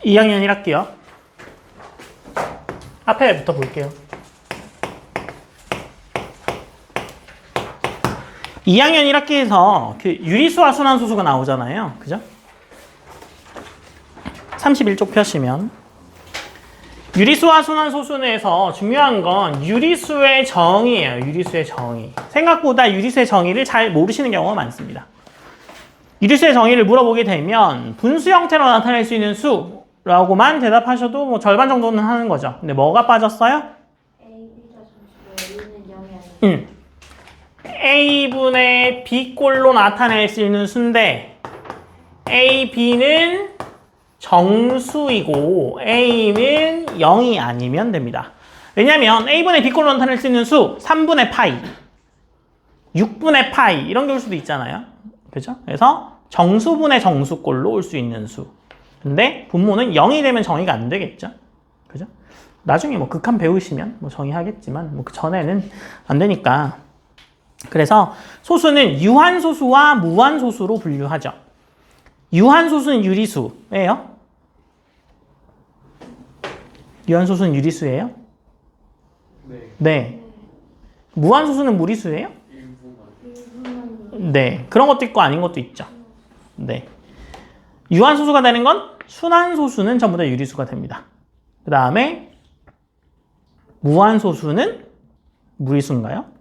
2학년 1학기요. 앞에부터 볼게요. 2학년 1학기에서 그 유리수와 순환소수가 나오잖아요. 그죠? 31쪽 펴시면 유리수와 순환소수에서 중요한 건 유리수의 정의예요. 유리수의 정의. 생각보다 유리수의 정의를 잘 모르시는 경우가 많습니다. 유리수의 정의를 물어보게 되면 분수 형태로 나타낼 수 있는 수라고만 대답하셔도 뭐 절반 정도는 하는 거죠. 근데 뭐가 빠졌어요? A분의 B꼴로 나타낼 수 있는 수인데 A, B는 정수이고 A는 0이 아니면 됩니다. 왜냐면 A분의 B꼴로 나타낼 수 있는 수 3분의 파이, 6분의 파이 이런 게 올 수도 있잖아요. 그죠? 그래서 정수분의 정수꼴로 올 수 있는 수. 근데 분모는 0이 되면 정의가 안 되겠죠. 그죠? 나중에 뭐 극한 배우시면 뭐 정의하겠지만 뭐 그 전에는 안 되니까. 그래서 소수는 유한소수와 무한소수로 분류하죠. 유한소수는 유리수예요? 유한소수는 유리수예요? 네. 무한소수는 무리수예요? 네. 그런 것도 있고 아닌 것도 있죠. 네. 유한소수가 되는 건 순환소수는 전부 다 유리수가 됩니다. 그 다음에 무한소수는 무리수인가요?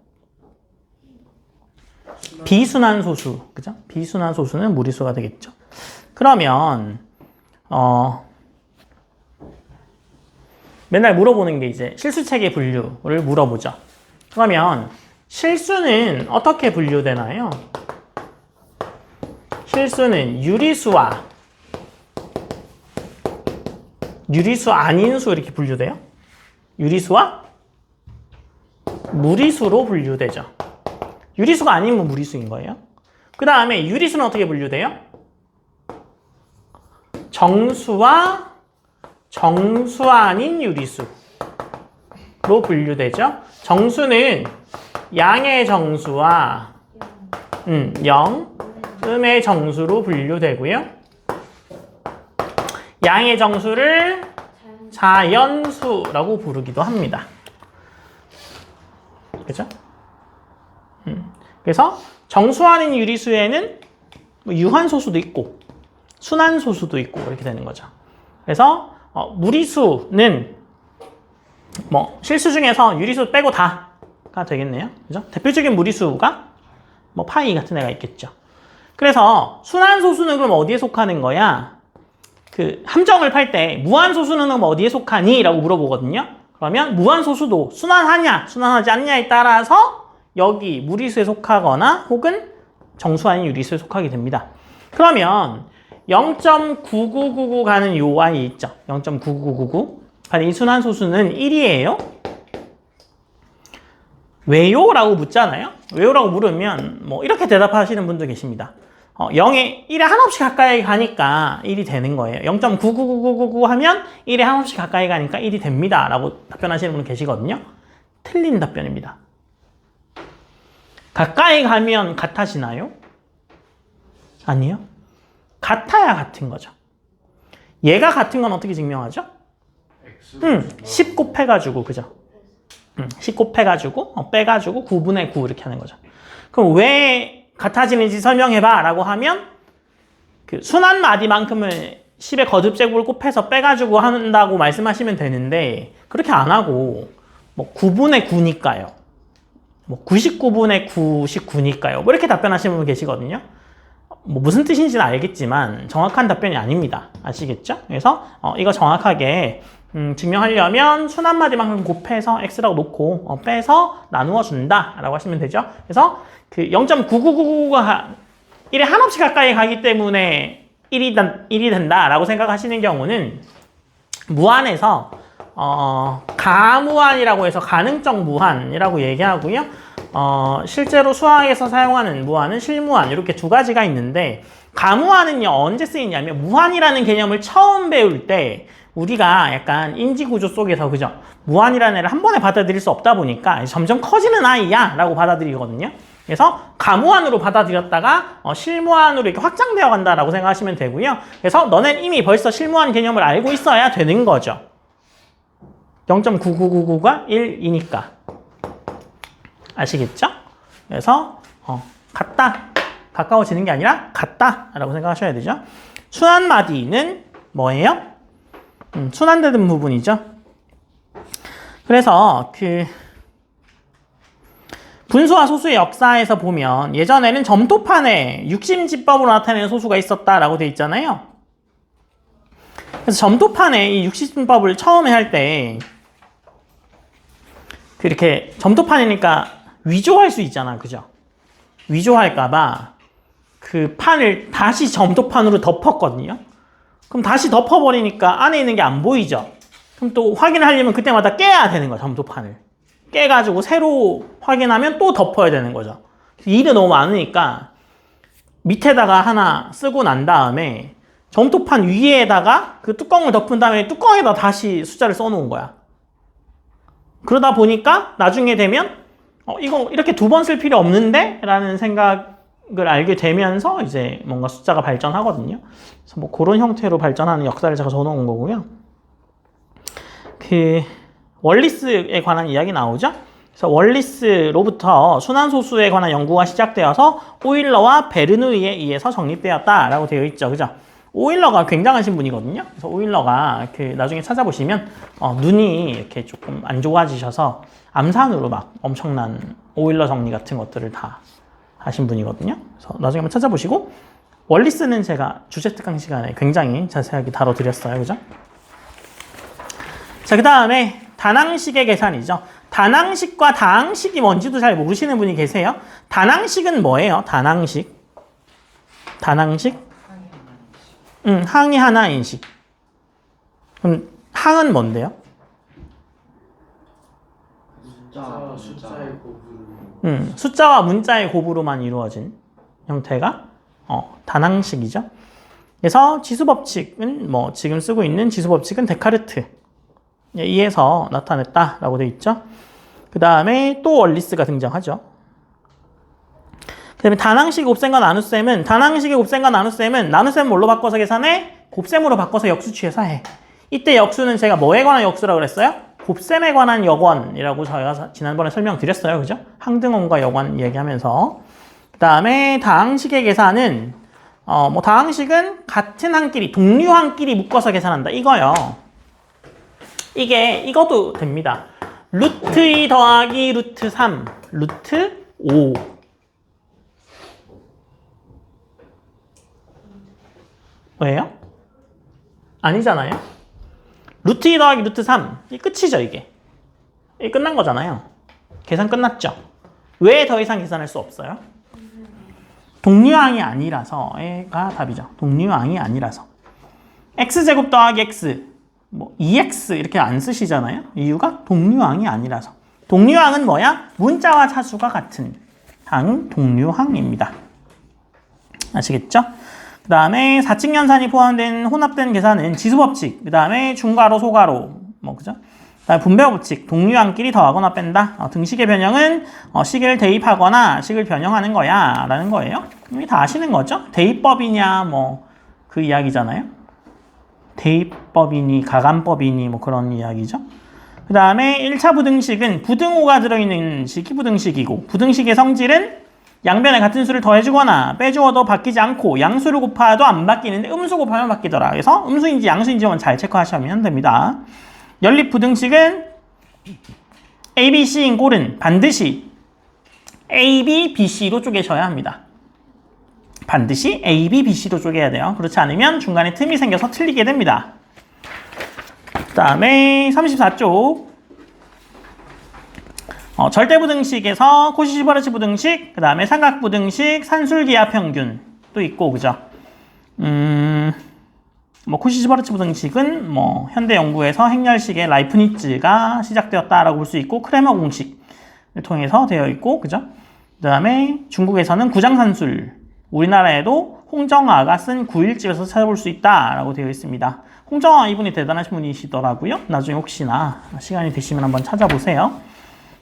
비순환소수, 그죠? 비순환소수는 무리수가 되겠죠. 그러면 맨날 물어보는 게 이제 실수체계 분류를 물어보죠. 그러면 실수는 어떻게 분류되나요? 실수는 유리수와 유리수 아닌 수 이렇게 분류돼요. 유리수와 무리수로 분류되죠. 유리수가 아니면 무리수인 거예요. 그 다음에 유리수는 어떻게 분류돼요? 정수와 정수 아닌 유리수로 분류되죠. 정수는 양의 정수와 0, 음의 정수로 분류되고요. 양의 정수를 자연수라고 부르기도 합니다. 그죠? 그래서 정수 아닌 유리수에는 유한소수도 있고 순환소수도 있고 이렇게 되는 거죠. 그래서 무리수는 뭐 실수 중에서 유리수 빼고 다가 되겠네요. 그죠? 대표적인 무리수가 뭐 파이 같은 애가 있겠죠. 그래서 순환소수는 그럼 어디에 속하는 거야? 그 함정을 팔 때 무한소수는 그럼 어디에 속하니? 라고 물어보거든요. 그러면 무한소수도 순환하냐 순환하지 않냐에 따라서 여기 무리수에 속하거나 혹은 정수 아닌 유리수에 속하게 됩니다. 그러면 0.9999 가는 요 y 있죠. 0.9999 가는 이 순환소수는 1이에요. 왜요? 라고 묻잖아요. 왜요? 라고 물으면 뭐 이렇게 대답하시는 분도 계십니다. 0에 1에 한없이 가까이 가니까 1이 되는 거예요. 0.999999 하면 1에 한없이 가까이 가니까 1이 됩니다. 라고 답변하시는 분 계시거든요. 틀린 답변입니다. 가까이 가면 같아지나요? 아니요. 같아야 같은 거죠. 얘가 같은 건 어떻게 증명하죠? 10 곱해가지고, 그죠? 10 곱해가지고, 빼가지고 9분의 9 이렇게 하는 거죠. 그럼 왜 같아지는지 설명해봐 라고 하면 그 순환 마디만큼을 10의 거듭제곱을 곱해서 빼가지고 한다고 말씀하시면 되는데 그렇게 안 하고 뭐 9분의 9니까요. 뭐 99분의 99니까요. 뭐 이렇게 답변하시는 분 계시거든요. 뭐 무슨 뜻인지는 알겠지만 정확한 답변이 아닙니다. 아시겠죠? 그래서 이거 정확하게 증명하려면 순환 마디만큼 곱해서 x라고 놓고 빼서 나누어 준다 라고 하시면 되죠. 그래서 그 0.9999가 1에 한없이 가까이 가기 때문에 1이 된다 라고 생각하시는 경우는 무한에서 가무한이라고 해서 가능적 무한이라고 얘기하고요. 실제로 수학에서 사용하는 무한은 실무한 이렇게 두 가지가 있는데 가무한은요 언제 쓰이냐면 무한이라는 개념을 처음 배울 때 우리가 약간 인지구조 속에서 그죠? 무한이라는 애를 한 번에 받아들일 수 없다 보니까 점점 커지는 아이야 라고 받아들이거든요. 그래서 가무안으로 받아들였다가 실무안으로 이렇게 확장되어 간다라고 생각하시면 되고요. 그래서 너넨 이미 벌써 실무안 개념을 알고 있어야 되는 거죠. 0.99999가 1이니까. 아시겠죠? 그래서 같다. 가까워지는 게 아니라 같다라고 생각하셔야 되죠. 순환마디는 뭐예요? 순환되는 부분이죠. 그래서 분수와 소수의 역사에서 보면 예전에는 점토판에 육심지법으로 나타내는 소수가 있었다라고 돼 있잖아요. 그래서 점토판에 이 육심지법을 처음에 할 때 이렇게 점토판이니까 위조할 수 있잖아, 그죠? 위조할까봐 그 판을 다시 점토판으로 덮었거든요. 그럼 다시 덮어버리니까 안에 있는 게 안 보이죠? 그럼 또 확인하려면 그때마다 깨야 되는 거야, 점토판을. 깨가지고 새로 확인하면 또 덮어야 되는 거죠. 일이 너무 많으니까 밑에다가 하나 쓰고 난 다음에 점토판 위에다가 그 뚜껑을 덮은 다음에 뚜껑에다 다시 숫자를 써놓은 거야. 그러다 보니까 나중에 되면 이거 이렇게 2번 쓸 필요 없는데? 라는 생각을 알게 되면서 이제 뭔가 숫자가 발전하거든요. 그래서 뭐 그런 형태로 발전하는 역사를 제가 적어놓은 거고요. 월리스에 관한 이야기 나오죠? 그래서 월리스로부터 순환소수에 관한 연구가 시작되어서 오일러와 베르누이에 의해서 정립되었다라고 되어 있죠. 그죠? 오일러가 굉장하신 분이거든요. 그래서 오일러가 이렇게 나중에 찾아보시면 눈이 이렇게 조금 안 좋아지셔서 암산으로 막 엄청난 오일러 정리 같은 것들을 다 하신 분이거든요. 그래서 나중에 한번 찾아보시고 월리스는 제가 주제 특강 시간에 굉장히 자세하게 다뤄드렸어요. 그죠? 자, 그 다음에 다낭식의 계산이죠. 다낭식과 다항식이 뭔지도 잘 모르시는 분이 계세요. 다낭식은 뭐예요? 다낭식. 항이 하나인 식. 그럼 항은 뭔데요? 숫자의 곱으로. 숫자와 문자의 곱으로만 이루어진 형태가 다낭식이죠. 그래서 지수법칙은 지금 쓰고 있는 지수법칙은 데카르트 이에서 나타냈다라고 되어 있죠. 그 다음에 또 월리스가 등장하죠. 그 다음에 다낭식 곱셈과 나눗셈은 다낭식의 곱셈과 나눗셈은 나눗셈 뭘로 바꿔서 계산해? 곱셈으로 바꿔서 역수 취해서 해. 이때 역수는 제가 뭐에 관한 역수라고 그랬어요? 곱셈에 관한 역원이라고 저희가 지난번에 설명드렸어요. 그죠? 항등원과 역원 얘기하면서. 그 다음에 다항식의 계산은 다항식은 같은 항끼리, 동류항끼리 묶어서 계산한다. 이거요. 이것도 됩니다. 루트 2 더하기 루트 3, 루트 5. 왜요? 아니잖아요. 루트 2 더하기 루트 3. 이 끝이죠, 이게. 이게 끝난 거잖아요. 계산 끝났죠. 왜 더 이상 계산할 수 없어요? 동류항이 아니라서가 답이죠. 동류항이 아니라서. x제곱 더하기 x. 2x 이렇게 안 쓰시잖아요. 이유가 동류항이 아니라서. 동류항은 뭐야? 문자와 차수가 같은 항, 동류항입니다. 아시겠죠? 그 다음에 사칙연산이 포함된 혼합된 계산은 지수법칙, 그 다음에 중괄호, 소괄호, 그죠? 그 다음에 분배법칙, 동류항끼리 더하거나 뺀다. 등식의 변형은 식을 대입하거나 식을 변형하는 거야 라는 거예요. 이미 다 아시는 거죠? 대입법이냐 그 이야기잖아요. 대입법이니 가감법이니 그런 이야기죠. 그 다음에 1차 부등식은 부등호가 들어있는 식이 부등식이고 부등식의 성질은 양변에 같은 수를 더해주거나 빼주어도 바뀌지 않고 양수를 곱하여도 안 바뀌는데 음수 곱하면 바뀌더라. 그래서 음수인지 양수인지만 잘 체크하시면 됩니다. 연립 부등식은 A, B, C인 꼴은 반드시 A, B, B, C로 쪼개셔야 합니다. 반드시 A, B, B, C로 쪼개야 돼요. 그렇지 않으면 중간에 틈이 생겨서 틀리게 됩니다. 그 다음에 34쪽 절대부등식에서 코시-시버레츠 부등식, 그 다음에 삼각부등식, 산술기하평균도 있고, 그죠? 코시-시버레츠 부등식은 현대 연구에서 행렬식의 라이프니츠가 시작되었다라고 볼 수 있고, 크레머 공식을 통해서 되어 있고, 그죠? 그 다음에 중국에서는 구장산술, 우리나라에도 홍정아가 쓴 9일집에서 찾아볼 수 있다라고 되어 있습니다. 홍정아 이분이 대단하신 분이시더라고요. 나중에 혹시나 시간이 되시면 한번 찾아보세요.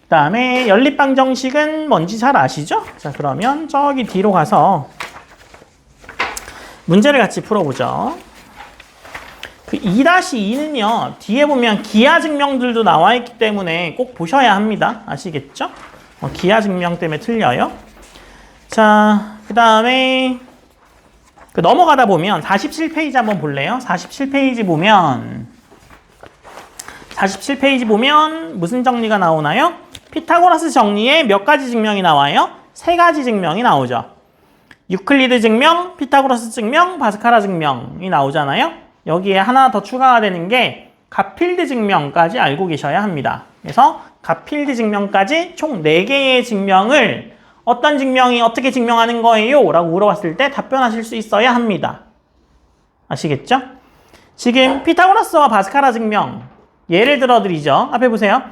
그 다음에 연립방정식은 뭔지 잘 아시죠? 자, 그러면 저기 뒤로 가서 문제를 같이 풀어보죠. 그 2-2는요, 뒤에 보면 기하 증명들도 나와 있기 때문에 꼭 보셔야 합니다. 아시겠죠? 기하 증명 때문에 틀려요. 자, 그 다음에 넘어가다 보면 47페이지 한번 볼래요? 47페이지 보면 무슨 정리가 나오나요? 피타고라스 정리에 몇 가지 증명이 나와요? 3가지 증명이 나오죠. 유클리드 증명, 피타고라스 증명, 바스카라 증명이 나오잖아요. 여기에 하나 더 추가가 되는 게 가필드 증명까지 알고 계셔야 합니다. 그래서 가필드 증명까지 총 4개의 증명을 어떤 증명이 어떻게 증명하는 거예요? 라고 물어봤을 때 답변하실 수 있어야 합니다. 아시겠죠? 지금 피타고라스와 바스카라 증명 예를 들어 드리죠. 앞에 보세요.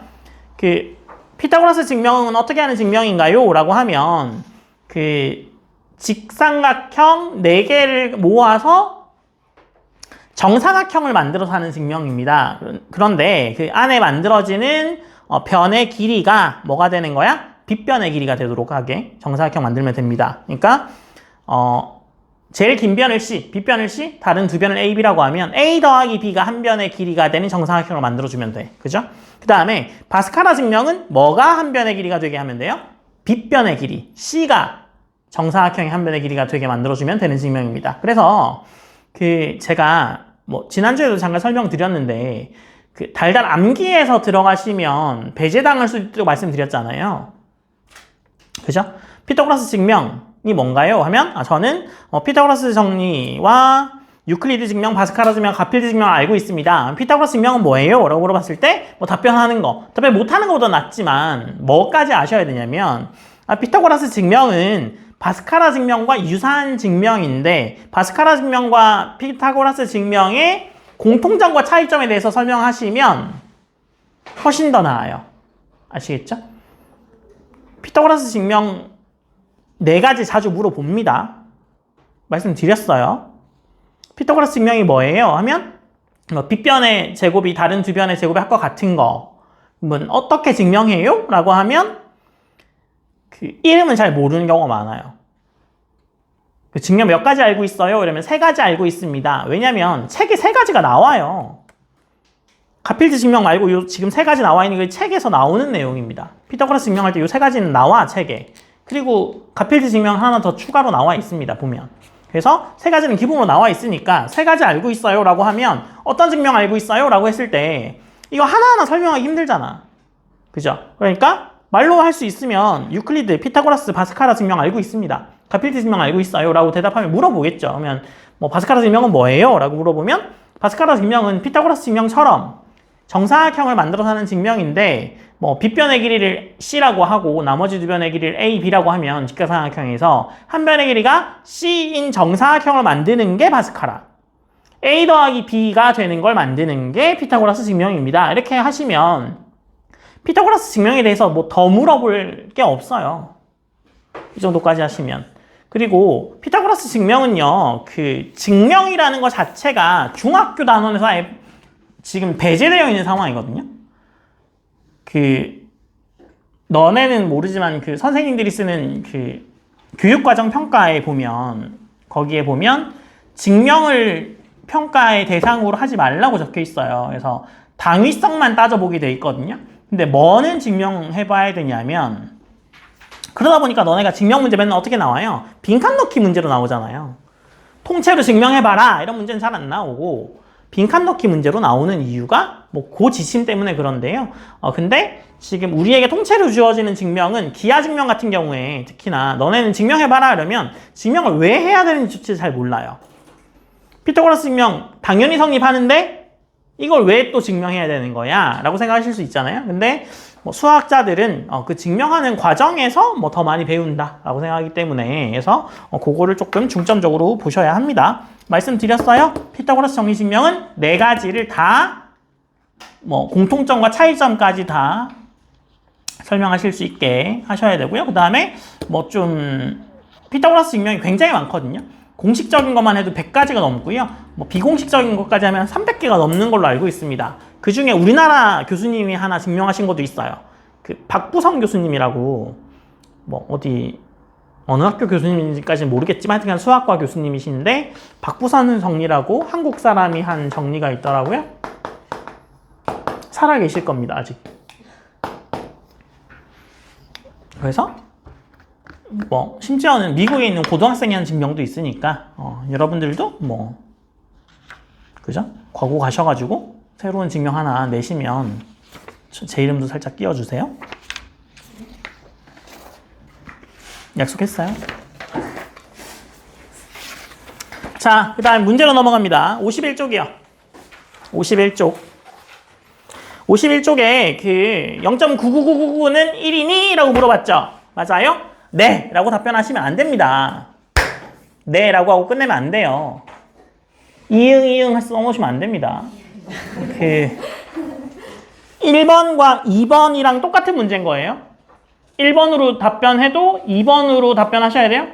그 피타고라스 증명은 어떻게 하는 증명인가요? 라고 하면 그 직삼각형 4개를 모아서 정사각형을 만들어서 하는 증명입니다. 그런데 그 안에 만들어지는 변의 길이가 뭐가 되는 거야? 빗변의 길이가 되도록 하게 정사각형 만들면 됩니다. 그러니까 제일 긴 변을 C, 빗변을 C, 다른 두 변을 A, B라고 하면 A 더하기 B가 한 변의 길이가 되는 정사각형을 만들어주면 돼. 그죠? 그 다음에 바스카라 증명은 뭐가 한 변의 길이가 되게 하면 돼요? 빗변의 길이, C가 정사각형의 한 변의 길이가 되게 만들어주면 되는 증명입니다. 그래서 제가 지난주에도 잠깐 설명드렸는데 달달 암기에서 들어가시면 배제당할 수 있다고 말씀드렸잖아요. 그죠? 피타고라스 증명이 뭔가요? 하면 저는 피타고라스 정리와 유클리드 증명, 바스카라 증명, 가필드 증명을 알고 있습니다. 피타고라스 증명은 뭐예요? 라고 물어봤을 때 답변하는 거. 답변 못하는 것보다 낫지만 뭐까지 아셔야 되냐면 피타고라스 증명은 바스카라 증명과 유사한 증명인데 바스카라 증명과 피타고라스 증명의 공통점과 차이점에 대해서 설명하시면 훨씬 더 나아요. 아시겠죠? 피타고라스 증명 4가지 자주 물어봅니다. 말씀드렸어요. 피타고라스 증명이 뭐예요? 하면 빗변의 제곱이 다른 두 변의 제곱의 합과 같은 거. 어떻게 증명해요? 라고 하면 이름은 잘 모르는 경우가 많아요. 증명 몇 가지 알고 있어요? 이러면 3가지 알고 있습니다. 왜냐면 책에 3가지가 나와요. 가필드 증명 말고 지금 3가지 나와 있는 게 책에서 나오는 내용입니다. 피타고라스 증명할 때 이 3가지는 나와, 책에. 그리고 가필드 증명 하나 더 추가로 나와 있습니다, 보면. 그래서 3가지는 기본으로 나와 있으니까 3가지 알고 있어요? 라고 하면 어떤 증명 알고 있어요? 라고 했을 때 이거 하나하나 설명하기 힘들잖아. 그죠? 그러니까 말로 할 수 있으면 유클리드, 피타고라스, 바스카라 증명 알고 있습니다. 가필드 증명 알고 있어요? 라고 대답하면 물어보겠죠. 그러면 바스카라 증명은 뭐예요? 라고 물어보면 바스카라 증명은 피타고라스 증명처럼 정사각형을 만들어서 하는 증명인데 빗변의 길이를 C라고 하고 나머지 두 변의 길이를 A, B라고 하면 직각삼각형에서 한 변의 길이가 C인 정사각형을 만드는 게 바스카라, A 더하기 B가 되는 걸 만드는 게 피타고라스 증명입니다. 이렇게 하시면 피타고라스 증명에 대해서 더 물어볼 게 없어요. 이 정도까지 하시면. 그리고 피타고라스 증명은요, 증명이라는 것 자체가 중학교 단원에서 아예 지금 배제되어 있는 상황이거든요. 너네는 모르지만 선생님들이 쓰는 교육과정 평가에 보면, 거기에 보면 증명을 평가의 대상으로 하지 말라고 적혀 있어요. 그래서 당위성만 따져보게 돼 있거든요. 근데 뭐는 증명해봐야 되냐면, 그러다 보니까 너네가 증명 문제 맨날 어떻게 나와요? 빈칸 넣기 문제로 나오잖아요. 통째로 증명해봐라 이런 문제는 잘 안 나오고 빈칸 넣기 문제로 나오는 이유가 그 지침 때문에 그런데요. 근데 지금 우리에게 통째로 주어지는 증명은 기하 증명 같은 경우에 특히나 너네는 증명해봐라 이러면 증명을 왜 해야 되는지 잘 몰라요. 피타고라스 증명 당연히 성립하는데 이걸 왜 또 증명해야 되는 거야? 라고 생각하실 수 있잖아요. 근데 수학자들은 그 증명하는 과정에서 더 많이 배운다 라고 생각하기 때문에 그래서 그거를 조금 중점적으로 보셔야 합니다. 말씀드렸어요. 피타고라스 정리 증명은 4가지를 다 공통점과 차이점까지 다 설명하실 수 있게 하셔야 되고요. 그 다음에 피타고라스 증명이 굉장히 많거든요. 공식적인 것만 해도 100가지가 넘고요. 비공식적인 것까지 하면 300개가 넘는 걸로 알고 있습니다. 그 중에 우리나라 교수님이 하나 증명하신 것도 있어요. 그 박부성 교수님이라고 뭐 어디 어느 학교 교수님인지까지는 모르겠지만 하여튼 수학과 교수님이신데 박부선 정리라고 한국 사람이 한 정리가 있더라고요. 살아 계실 겁니다, 아직. 그래서 뭐 심지어는 미국에 있는 고등학생이 한 증명도 있으니까 여러분들도 뭐 그죠? 과거 가셔가지고 새로운 증명 하나 내시면 제 이름도 살짝 띄워주세요. 약속했어요. 자, 그 다음 문제로 넘어갑니다. 51쪽이요. 51쪽. 51쪽에 그 0.99999는 1이니? 라고 물어봤죠? 맞아요? 네! 라고 답변하시면 안 됩니다. 네! 라고 하고 끝내면 안 돼요. 이응 써놓으시면 안 됩니다. 그 1번과 2번이랑 똑같은 문제인 거예요. 1번으로 답변해도 2번으로 답변하셔야 돼요.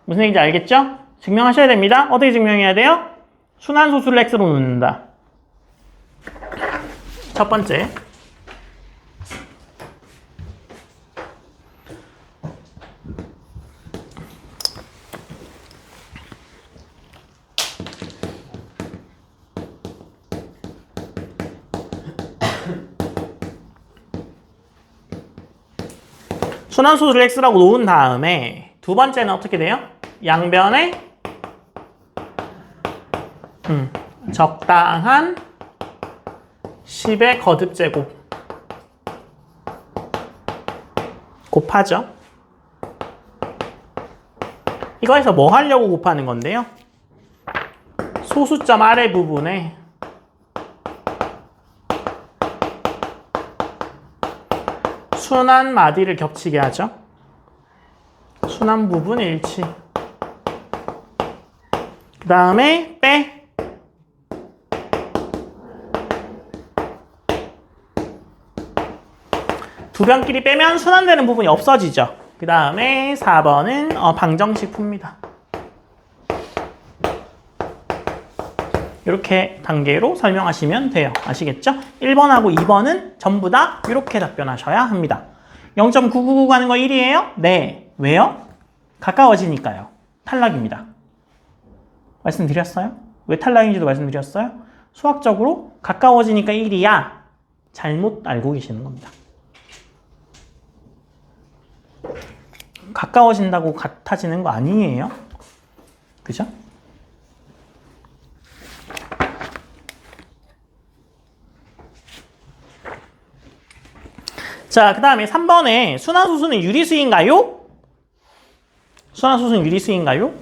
무슨 얘기인지 알겠죠? 증명하셔야 됩니다. 어떻게 증명해야 돼요? 순환소수를 x로 놓는다. 첫 번째. 순환소수를 x라고 놓은 다음에 두 번째는 어떻게 돼요? 양변에 적당한 10의 거듭제곱 곱하죠. 이거에서 뭐 하려고 곱하는 건데요? 소수점 아래 부분에 순환 마디를 겹치게 하죠. 순환 부분 일치. 그 다음에 빼. 두 변끼리 빼면 순환되는 부분이 없어지죠. 그 다음에 4번은 방정식 풉니다. 이렇게 단계로 설명하시면 돼요. 아시겠죠? 1번하고 2번은 전부 다 이렇게 답변하셔야 합니다. 0.999 가는 거 1이에요? 네. 왜요? 가까워지니까요. 탈락입니다. 말씀드렸어요? 왜 탈락인지도 말씀드렸어요? 수학적으로 가까워지니까 1이야. 잘못 알고 계시는 겁니다. 가까워진다고 같아지는 거 아니에요? 그죠? 자, 그 다음에 3번에 순환소수는 유리수인가요? 순환소수는 유리수인가요?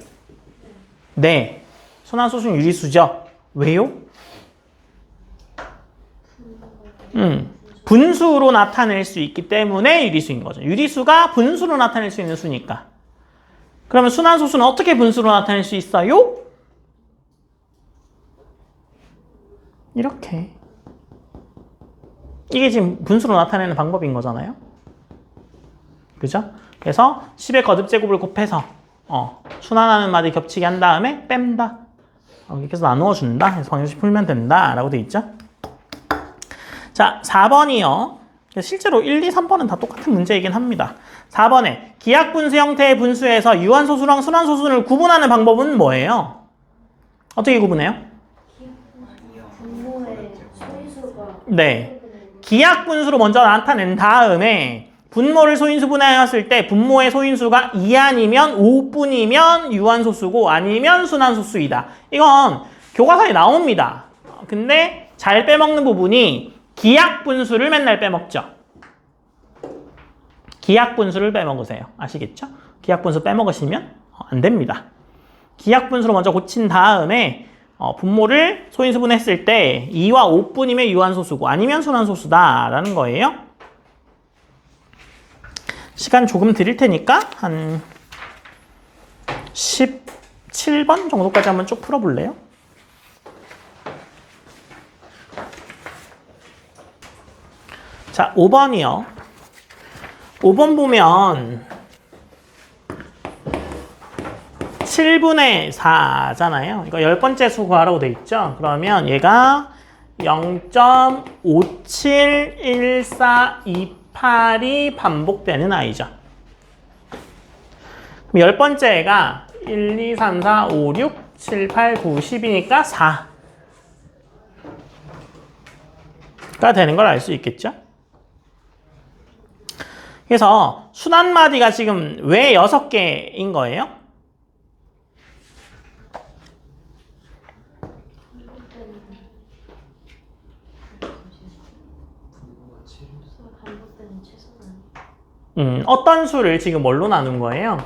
네. 순환소수는 유리수죠. 왜요? 분수로 나타낼 수 있기 때문에 유리수인 거죠. 유리수가 분수로 나타낼 수 있는 수니까. 그러면 순환소수는 어떻게 분수로 나타낼 수 있어요? 이렇게. 이게 지금 분수로 나타내는 방법인 거잖아요. 그죠? 그래서 10의 거듭제곱을 곱해서 순환하는 마디 겹치게 한 다음에 뺀다. 이렇게 해서 나누어준다. 그래서 방정식 풀면 된다. 라고 돼 있죠. 자, 4번이요. 실제로 1, 2, 3번은 다 똑같은 문제이긴 합니다. 4번에 기하분수 형태의 분수에서 유한소수랑 순환소수를 구분하는 방법은 뭐예요? 어떻게 구분해요? 분모의 소인수가 네. 기하분수로 먼저 나타낸 다음에 분모를 소인수분해했을 때 분모의 소인수가 2 아니면 5뿐이면 유한소수고 아니면 순환소수이다. 이건 교과서에 나옵니다. 근데 잘 빼먹는 부분이 기하분수를 맨날 빼먹죠. 기하분수를 빼먹으세요. 아시겠죠? 기하분수 빼먹으시면 안 됩니다. 기하분수로 먼저 고친 다음에 분모를 소인수분했을 때 2와 5뿐이면 유한소수고 아니면 순환소수다라는 거예요. 시간 조금 드릴 테니까 한 17번 정도까지 한번 쭉 풀어볼래요? 자, 5번이요. 5번 보면 7분의 4잖아요. 이거 10번째 수 구하라고 돼 있죠? 그러면 얘가 0.57142 8이 반복되는 i죠. 그럼 10번째가 1, 2, 3, 4, 5, 6, 7, 8, 9, 10이니까 4가 되는 걸 알 수 있겠죠? 그래서 순환마디가 지금 왜 6개인 거예요? 어떤 수를 지금 뭘로 나눈 거예요?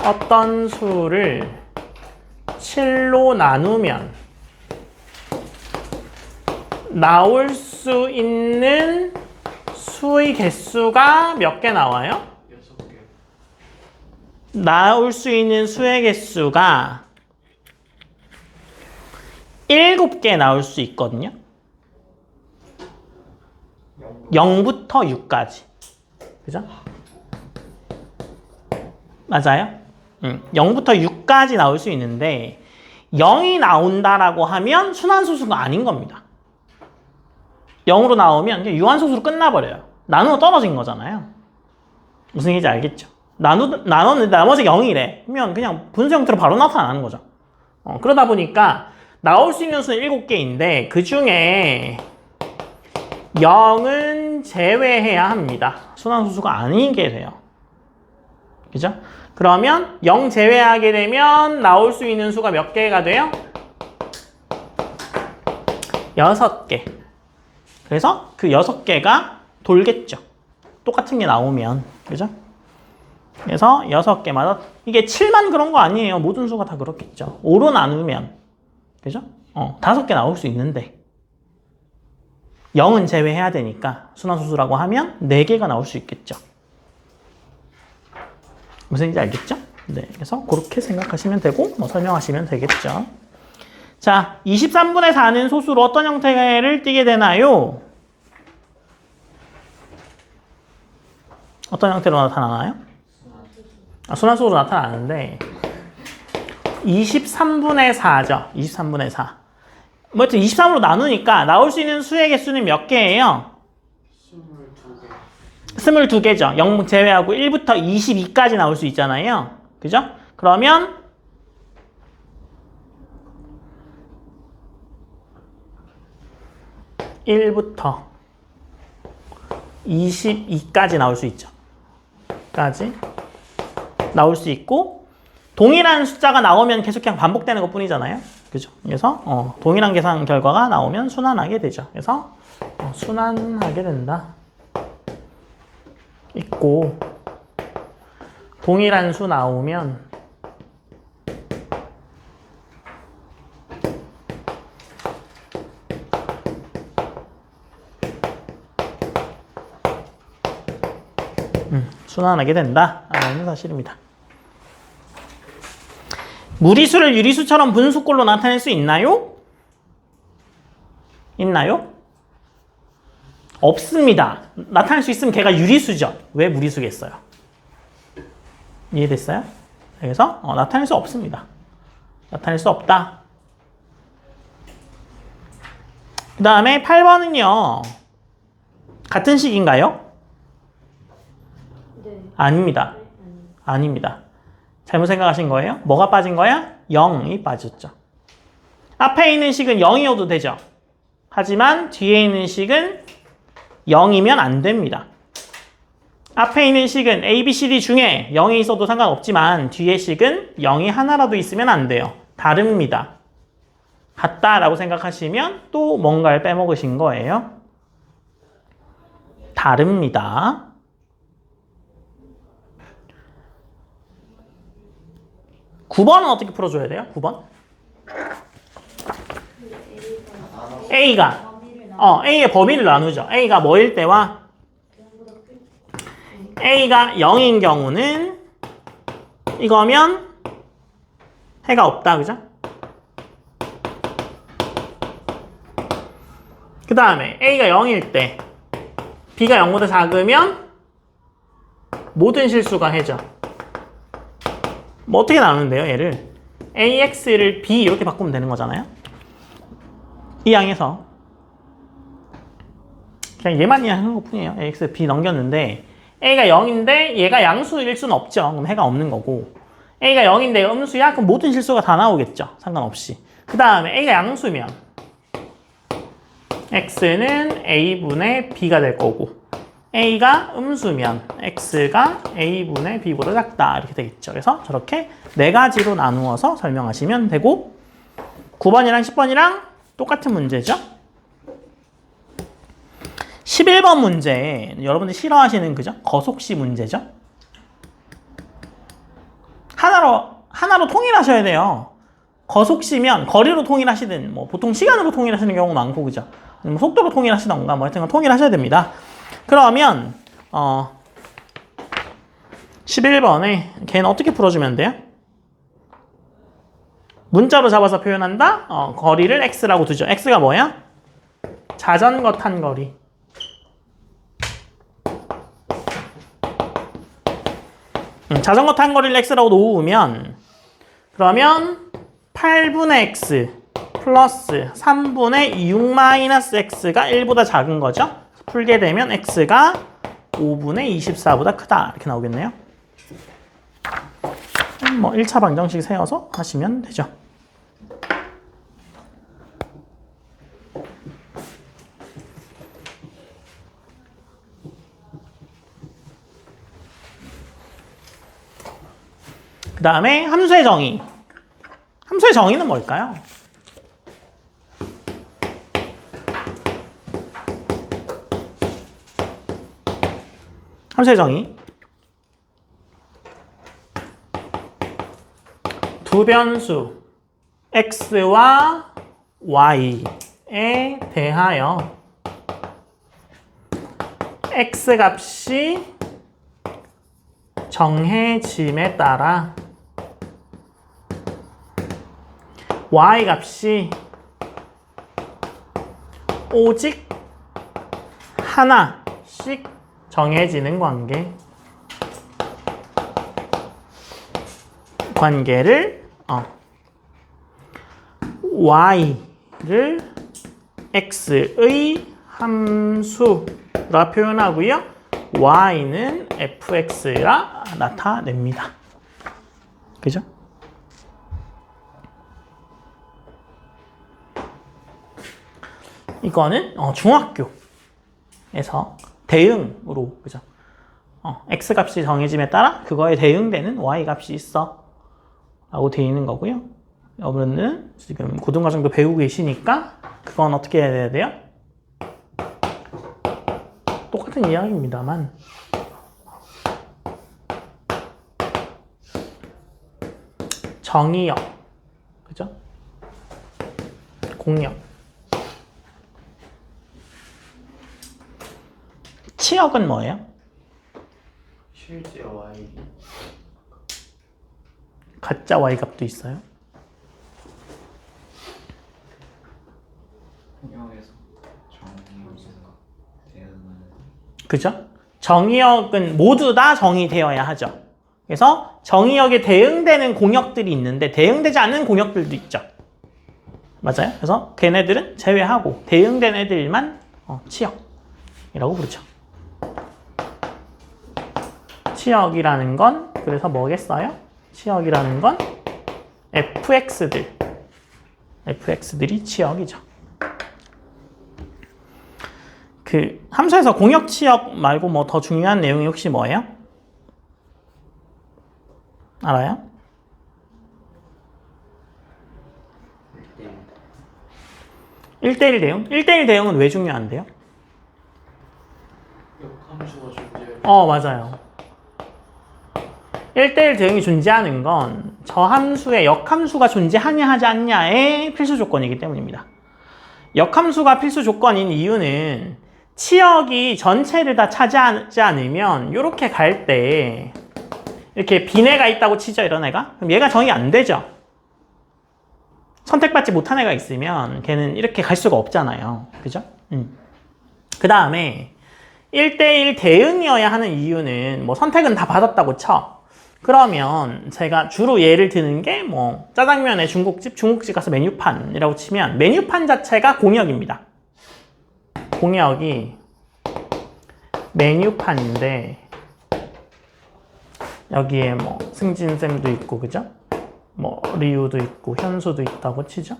어떤 수를 7로 나누면 나올 수 있는 수의 개수가 몇 개 나와요? 6개. 나올 수 있는 수의 개수가 7개 나올 수 있거든요. 0부터 6까지. 그죠? 맞아요? 0부터 6까지 나올 수 있는데 0이 나온다라고 하면 순환소수가 아닌 겁니다. 0으로 나오면 유한소수로 끝나버려요. 나누어 떨어진 거잖아요. 무슨 얘기인지 알겠죠? 나눴는데 나머지 0이래. 그러면 그냥 분수 형태로 바로 나타나는 거죠. 그러다 보니까 나올 수 있는 수는 7개인데 그 중에 0은 제외해야 합니다. 순환소수가 아닌 게 돼요. 그죠? 그러면 0 제외하게 되면 나올 수 있는 수가 몇 개가 돼요? 6개. 그래서 그 6개가 돌겠죠. 똑같은 게 나오면. 그죠? 그래서 6개마다 이게 7만 그런 거 아니에요. 모든 수가 다 그렇겠죠. 5로 나누면 그죠? 5개 나올 수 있는데 0은 제외해야 되니까 순환소수라고 하면 4개가 나올 수 있겠죠. 무슨 얘기인지 알겠죠? 네, 그래서 그렇게 생각하시면 되고 설명하시면 되겠죠. 자, 23분의 4는 소수로 어떤 형태를 띠게 되나요? 어떤 형태로 나타나나요? 순환소수로 나타나는데 23분의 4죠. 23분의 4. 뭐 하여튼 23으로 나누니까 나올 수 있는 수의 개수는 몇 개예요? 22개죠. 0 제외하고 1부터 22까지 나올 수 있잖아요. 그죠? 그러면 (1부터) 22까지 나올 수 있죠. 까지 나올 수 있고 동일한 숫자가 나오면 계속 그냥 반복되는 것 뿐이잖아요. 그죠? 그래서 동일한 계산 결과가 나오면 순환하게 되죠. 그래서 순환하게 된다. 있고 동일한 수 나오면 순환하게 된다 라는 사실입니다. 무리수를 유리수처럼 분수꼴로 나타낼 수 있나요? 있나요? 없습니다. 나타낼 수 있으면 걔가 유리수죠. 왜 무리수겠어요? 이해됐어요? 그래서 나타낼 수 없습니다. 나타낼 수 없다. 그 다음에 8번은요. 같은 식인가요? 네. 아닙니다. 아닙니다. 잘못 생각하신 거예요? 뭐가 빠진 거야? 0이 빠졌죠. 앞에 있는 식은 0이어도 되죠. 하지만 뒤에 있는 식은 0이면 안 됩니다. 앞에 있는 식은 A, B, C, D 중에 0이 있어도 상관없지만 뒤에 식은 0이 하나라도 있으면 안 돼요. 다릅니다. 같다라고 생각하시면 또 뭔가를 빼먹으신 거예요. 다릅니다. (9번은) 어떻게 풀어줘야 돼요? 9번? A가 A의 범위를 나누죠. A가 뭐일 때와 A가 0인 경우는 이거면 해가 없다. 그죠? 그 다음에 A가 0일 때 B가 0보다 작으면 모든 실수가 해죠. 뭐 어떻게 나누는데요? 얘를 AX를 B 이렇게 바꾸면 되는 거잖아요. 이 양에서 그냥 얘만 이해하는 것 뿐이에요. ax, b 넘겼는데 a가 0인데 얘가 양수일 수는 없죠. 그럼 해가 없는 거고 a가 0인데 음수야? 그럼 모든 실수가 다 나오겠죠. 상관없이. 그 다음에 a가 양수면 x는 a분의 b가 될 거고 a가 음수면 x가 a분의 b보다 작다 이렇게 되겠죠. 그래서 저렇게 네 가지로 나누어서 설명하시면 되고 9번이랑 10번이랑 똑같은 문제죠. 11번 문제 여러분들 싫어하시는 그죠? 거속시 문제죠. 하나로 통일하셔야 돼요. 거속시면 거리로 통일하시든 뭐 보통 시간으로 통일하시는 경우가 많고 그죠? 속도로 통일하시던가 뭐 하여튼 통일하셔야 됩니다. 그러면 11번에 걔는 어떻게 풀어주면 돼요? 문자로 잡아서 표현한다? 거리를 x라고 두죠. x가 뭐야? 자전거 탄 거리. 자전거 탄 거리를 x라고 놓으면 그러면 8분의 x 플러스 3분의 6 마이너스 x가 1보다 작은 거죠. 풀게 되면 x가 5분의 24보다 크다 이렇게 나오겠네요. 뭐 1차 방정식 세워서 하시면 되죠. 그 다음에 함수의 정의. 함수의 정의는 뭘까요? 함수의 정의. 두 변수 x와 y에 대하여 x 값이 정해짐에 따라 y 값이 오직 하나씩 정해지는 관계를 y를 x의 함수라 표현하고요. y는 fx라 나타냅니다. 그죠? 이거는 중학교에서 대응으로 그죠? x 값이 정해짐에 따라 그거에 대응되는 y 값이 있어 라고 되어 있는 거고요. 여러분은 지금 고등과정도 배우고 계시니까 그건 어떻게 해야 돼요? 똑같은 이야기입니다만 정의역 그죠? 공역 치역은 뭐예요? 실제 y 가짜 y 값도 있어요. 통역에서 정의역과 대응하는 그죠? 정의역은 모두 다 정의되어야 하죠. 그래서 정의역에 대응되는 공역들이 있는데 대응되지 않는 공역들도 있죠. 맞아요? 그래서 걔네들은 제외하고 대응된 애들만 치역이라고 부르죠. 치역이라는 건 그래서 뭐겠어요? 치역이라는 건 fx들이 치역이죠. 그 함수에서 공역 치역 말고 뭐 더 중요한 내용이 혹시 뭐예요? 알아요? 1대1 대응? 1대1 대응은 왜 중요한데요? 역함수가 존재할 맞아요. 1대1 대응이 존재하는 건 저 함수에 역함수가 존재하냐 하지 않냐의 필수 조건이기 때문입니다. 역함수가 필수 조건인 이유는 치역이 전체를 다 차지하지 않으면 이렇게 갈 때 이렇게 빈애가 있다고 치죠, 이런 애가? 그럼 얘가 정의 안 되죠. 선택받지 못한 애가 있으면 걔는 이렇게 갈 수가 없잖아요. 그죠? 그 다음에 1대1 대응이어야 하는 이유는 뭐 선택은 다 받았다고 쳐. 그러면 제가 주로 예를 드는 게 뭐 짜장면의 중국집 가서 메뉴판이라고 치면 메뉴판 자체가 공역입니다. 공역이 메뉴판인데 여기에 뭐 승진쌤도 있고 그죠? 뭐 리우도 있고 현수도 있다고 치죠?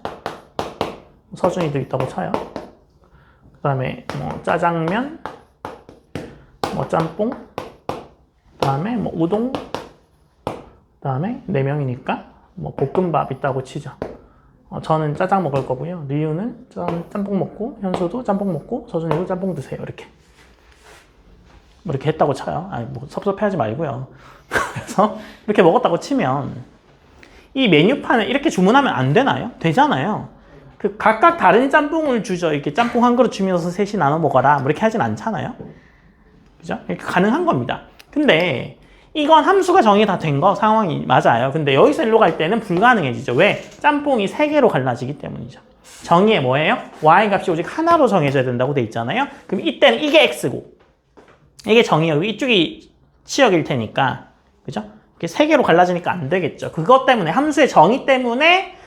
서준이도 있다고 쳐요. 그 다음에 뭐 짜장면, 뭐 짬뽕, 그 다음에 뭐 우동, 그 다음에 4명이니까 뭐 볶음밥 있다고 치죠. 저는 짜장 먹을 거고요. 리우는 짬뽕 먹고, 현수도 짬뽕 먹고, 서준이도 짬뽕 드세요. 이렇게. 뭐 이렇게 했다고 쳐요. 아니, 뭐 섭섭해하지 말고요. 그래서 이렇게 먹었다고 치면 이 메뉴판을 이렇게 주문하면 안 되나요? 되잖아요. 그 각각 다른 짬뽕을 주죠. 이렇게 짬뽕 한 그릇 주면서 셋이 나눠 먹어라. 뭐 이렇게 하진 않잖아요. 그죠? 이렇게 가능한 겁니다. 근데 이건 함수가 정의 다 된 거 상황이 맞아요. 근데 여기서 일로 갈 때는 불가능해지죠. 왜? 짬뽕이 3개로 갈라지기 때문이죠. 정의에 뭐예요? y 값이 오직 하나로 정해져야 된다고 돼 있잖아요. 그럼 이때는 이게 x고 이게 정의고 이쪽이 치역일 테니까 그죠? 이렇게 3개로 갈라지니까 안 되겠죠. 그것 때문에 함수의 정의 때문에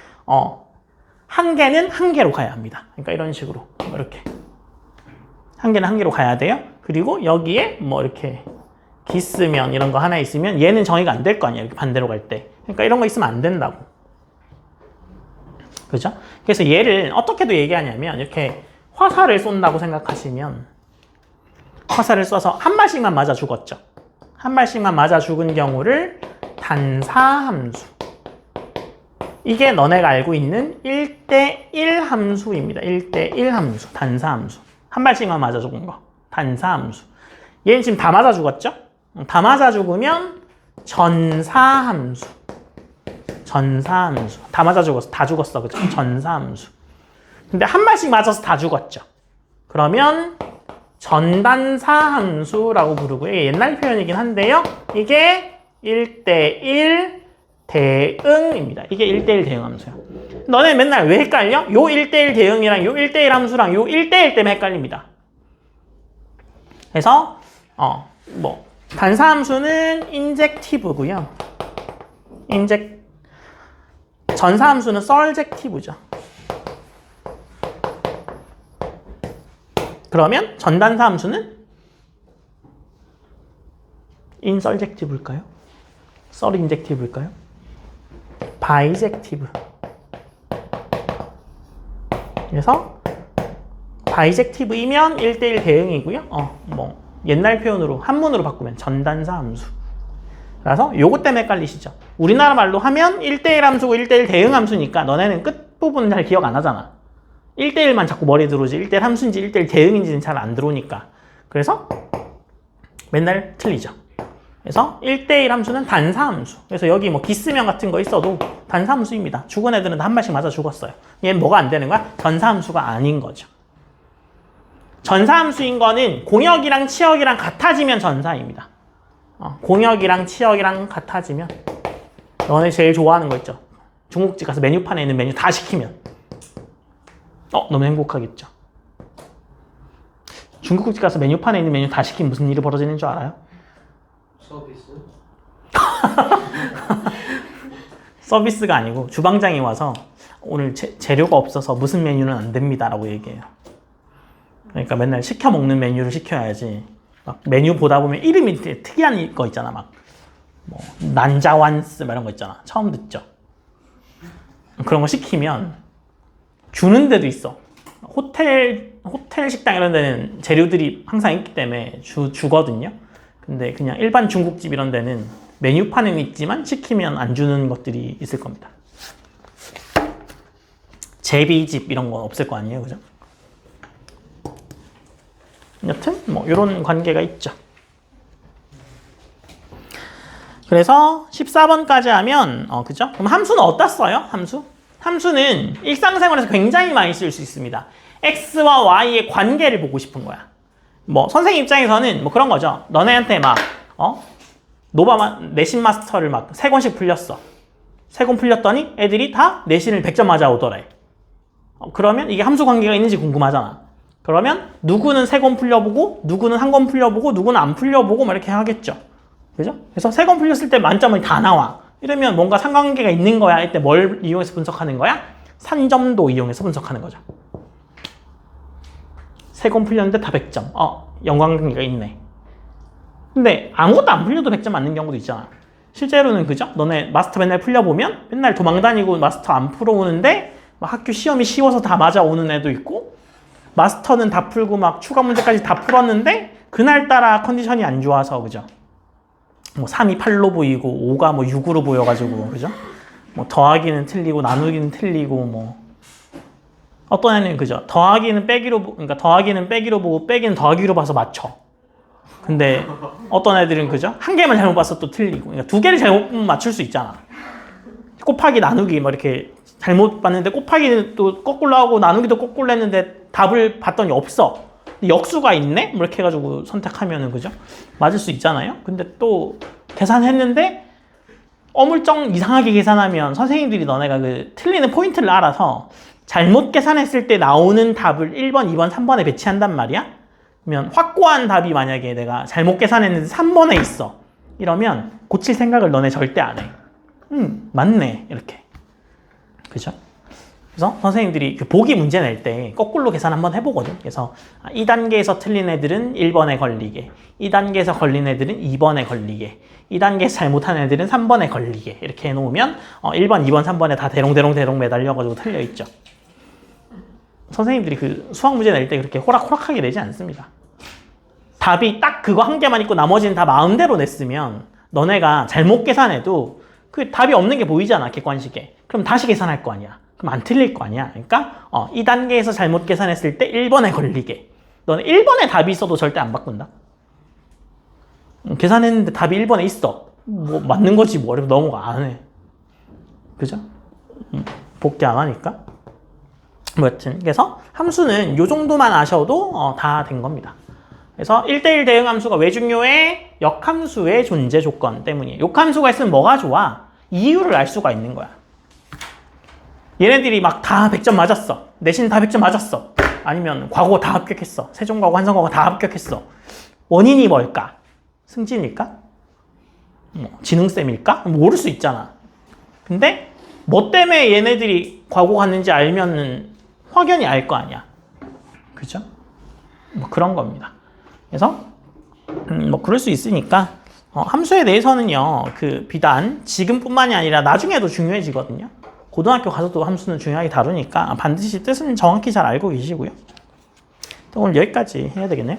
한 개는 한 개로 가야 합니다. 그러니까 이런 식으로 이렇게 한 개는 한 개로 가야 돼요. 그리고 여기에 뭐 이렇게 기스면 이런 거 하나 있으면 얘는 정의가 안 될 거 아니에요. 이렇게 반대로 갈 때. 그러니까 이런 거 있으면 안 된다고. 그죠? 그래서 얘를 어떻게도 얘기하냐면 이렇게 화살을 쏜다고 생각하시면 화살을 쏴서 한 발씩만 맞아 죽었죠. 한 발씩만 맞아 죽은 경우를 단사함수. 이게 너네가 알고 있는 1대1 함수입니다. 1대1 함수, 단사함수. 한 발씩만 맞아 죽은 거. 단사함수. 얘는 지금 다 맞아 죽었죠? 다 맞아 죽으면 전사함수. 전사함수. 다 맞아 죽었어. 다 죽었어. 그죠? 전사함수. 근데 한 발씩 맞아서 다 죽었죠. 그러면 전단사함수라고 부르고요. 이게 옛날 표현이긴 한데요. 이게 1대1 대응입니다. 이게 1대1 대응 함수야. 너네 맨날 왜 헷갈려? 요 1대1 대응이랑 요 1대1 함수랑 요 1대1 때문에 헷갈립니다. 그래서 단사함수는 인젝티브고요. 전사함수는 썰젝티브죠. 그러면 전단사함수는 인썰젝티브일까요? 썰인젝티브일까요? 바이젝티브. 그래서 바이젝티브이면 1대1 대응이고요. 뭐 옛날 표현으로 한문으로 바꾸면 전단사 함수. 그래서 요것 때문에 헷갈리시죠. 우리나라 말로 하면 1대1 함수고 1대1 대응 함수니까 너네는 끝부분은 잘 기억 안 하잖아. 1대1만 자꾸 머리에 들어오지 1대1 함수인지 1대1 대응인지는 잘 안 들어오니까. 그래서 맨날 틀리죠. 그래서 1대1 함수는 단사함수. 그래서 여기 뭐 기스면 같은 거 있어도 단사함수입니다. 죽은 애들은 다 한 발씩 맞아 죽었어요. 얘는 뭐가 안 되는 거야? 전사함수가 아닌 거죠. 전사함수인 거는 공역이랑 치역이랑 같아지면 전사입니다. 공역이랑 치역이랑 같아지면 너네 제일 좋아하는 거 있죠. 중국집 가서 메뉴판에 있는 메뉴 다 시키면 너무 행복하겠죠. 중국집 가서 메뉴판에 있는 메뉴 다 시키면 무슨 일이 벌어지는 줄 알아요? 서비스? 서비스가 아니고 주방장이 와서 오늘 재료가 없어서 무슨 메뉴는 안 됩니다 라고 얘기해요. 그러니까 맨날 시켜 먹는 메뉴를 시켜야지. 막 메뉴 보다 보면 이름이 되게 특이한 거 있잖아. 막 뭐 난자완스 이런 거 있잖아. 처음 듣죠. 그런 거 시키면 주는 데도 있어. 호텔 식당 이런 데는 재료들이 항상 있기 때문에 주거든요. 근데 그냥 일반 중국집 이런 데는 메뉴판에는 있지만 시키면 안 주는 것들이 있을 겁니다. 제비집 이런 건 없을 거 아니에요, 그죠? 여튼 뭐 이런 관계가 있죠. 그래서 14번까지 하면 그죠? 그럼 함수는 어디다 써요? 함수는 일상생활에서 굉장히 많이 쓸 수 있습니다. x와 y의 관계를 보고 싶은 거야. 뭐 선생님 입장에서는 뭐 그런 거죠. 너네한테 막 내신 마스터를 막 3권씩 풀렸어. 3권 풀렸더니 애들이 다 내신을 100점 맞아오더래. 그러면 이게 함수 관계가 있는지 궁금하잖아. 그러면 누구는 3권 풀려보고 누구는 1권 풀려보고 누구는 안 풀려보고 막 이렇게 하겠죠. 그죠? 그래서 3권 풀렸을 때 만점이 다 나와. 이러면 뭔가 상관관계가 있는 거야. 이때 뭘 이용해서 분석하는 거야? 산점도 이용해서 분석하는 거죠. 3권 풀렸는데 다 100점. 연관관계가 있네. 근데 아무것도 안 풀려도 100점 맞는 경우도 있잖아. 실제로는 그죠? 너네 마스터 맨날 풀려보면 맨날 도망다니고 마스터 안 풀어오는데 막 학교 시험이 쉬워서 다 맞아오는 애도 있고, 마스터는 다 풀고 막 추가 문제까지 다 풀었는데 그날따라 컨디션이 안 좋아서 그죠? 뭐 3이 8로 보이고 5가 뭐 6으로 보여가지고 그죠? 뭐 더하기는 틀리고 나누기는 틀리고 뭐 어떤 애는 그죠? 더하기는 빼기로 그러니까 더하기는 빼기로 보고 빼기는 더하기로 봐서 맞춰. 근데 어떤 애들은 그죠? 한 개만 잘못 봐서 또 틀리고. 그러니까 두 개를 잘못 보면 맞출 수 있잖아. 곱하기 나누기 뭐 이렇게 잘못 봤는데 곱하기는 또 거꾸로 하고 나누기도 거꾸로 했는데 답을 봤더니 없어. 역수가 있네? 뭐 이렇게 해가지고 선택하면은 그죠? 맞을 수 있잖아요. 근데 또 계산했는데 어물쩡 이상하게 계산하면 선생님들이 너네가 그 틀리는 포인트를 알아서 잘못 계산했을 때 나오는 답을 1번, 2번, 3번에 배치한단 말이야. 그러면 확고한 답이 만약에 내가 잘못 계산했는데 3번에 있어. 이러면 고칠 생각을 너네 절대 안 해. 맞네. 이렇게. 그죠? 그래서 선생님들이 그 보기 문제 낼 때 거꾸로 계산 한번 해보거든. 그래서 2단계에서 틀린 애들은 1번에 걸리게, 2단계에서 걸린 애들은 2번에 걸리게, 2단계에서 잘못한 애들은 3번에 걸리게 이렇게 해놓으면 1번, 2번, 3번에 다 대롱대롱 매달려가지고 틀려있죠. 선생님들이 그 수학 문제 낼 때 그렇게 호락호락하게 내지 않습니다. 답이 딱 그거 한 개만 있고 나머지는 다 마음대로 냈으면 너네가 잘못 계산해도 그 답이 없는 게 보이잖아, 객관식에. 그럼 다시 계산할 거 아니야. 그럼 안 틀릴 거 아니야. 그러니까 2단계에서 잘못 계산했을 때 1번에 걸리게. 너는 1번에 답이 있어도 절대 안 바꾼다. 계산했는데 답이 1번에 있어. 뭐 맞는 거지 뭐. 넘어가 안 해. 그죠? 복귀 안 하니까. 뭐 여튼 그래서 함수는 요 정도만 아셔도 다 된 겁니다. 그래서 1대1 대응 함수가 왜 중요해? 역함수의 존재 조건 때문이에요. 역함수가 있으면 뭐가 좋아? 이유를 알 수가 있는 거야. 얘네들이 막 다 100점 맞았어. 내신 다 100점 맞았어. 아니면 과거 다 합격했어. 세종과거, 한성과거 다 합격했어. 원인이 뭘까? 승진일까? 지능쌤일까? 모를 수 있잖아. 근데 뭐 때문에 얘네들이 과거 갔는지 알면은 확연히 알 거 아니야. 그죠? 뭐 그런 겁니다. 그래서 뭐 그럴 수 있으니까 함수에 대해서는요, 그 비단 지금뿐만이 아니라 나중에도 중요해지거든요. 고등학교 가서도 함수는 중요하게 다루니까 반드시 뜻은 정확히 잘 알고 계시고요. 오늘 여기까지 해야 되겠네요.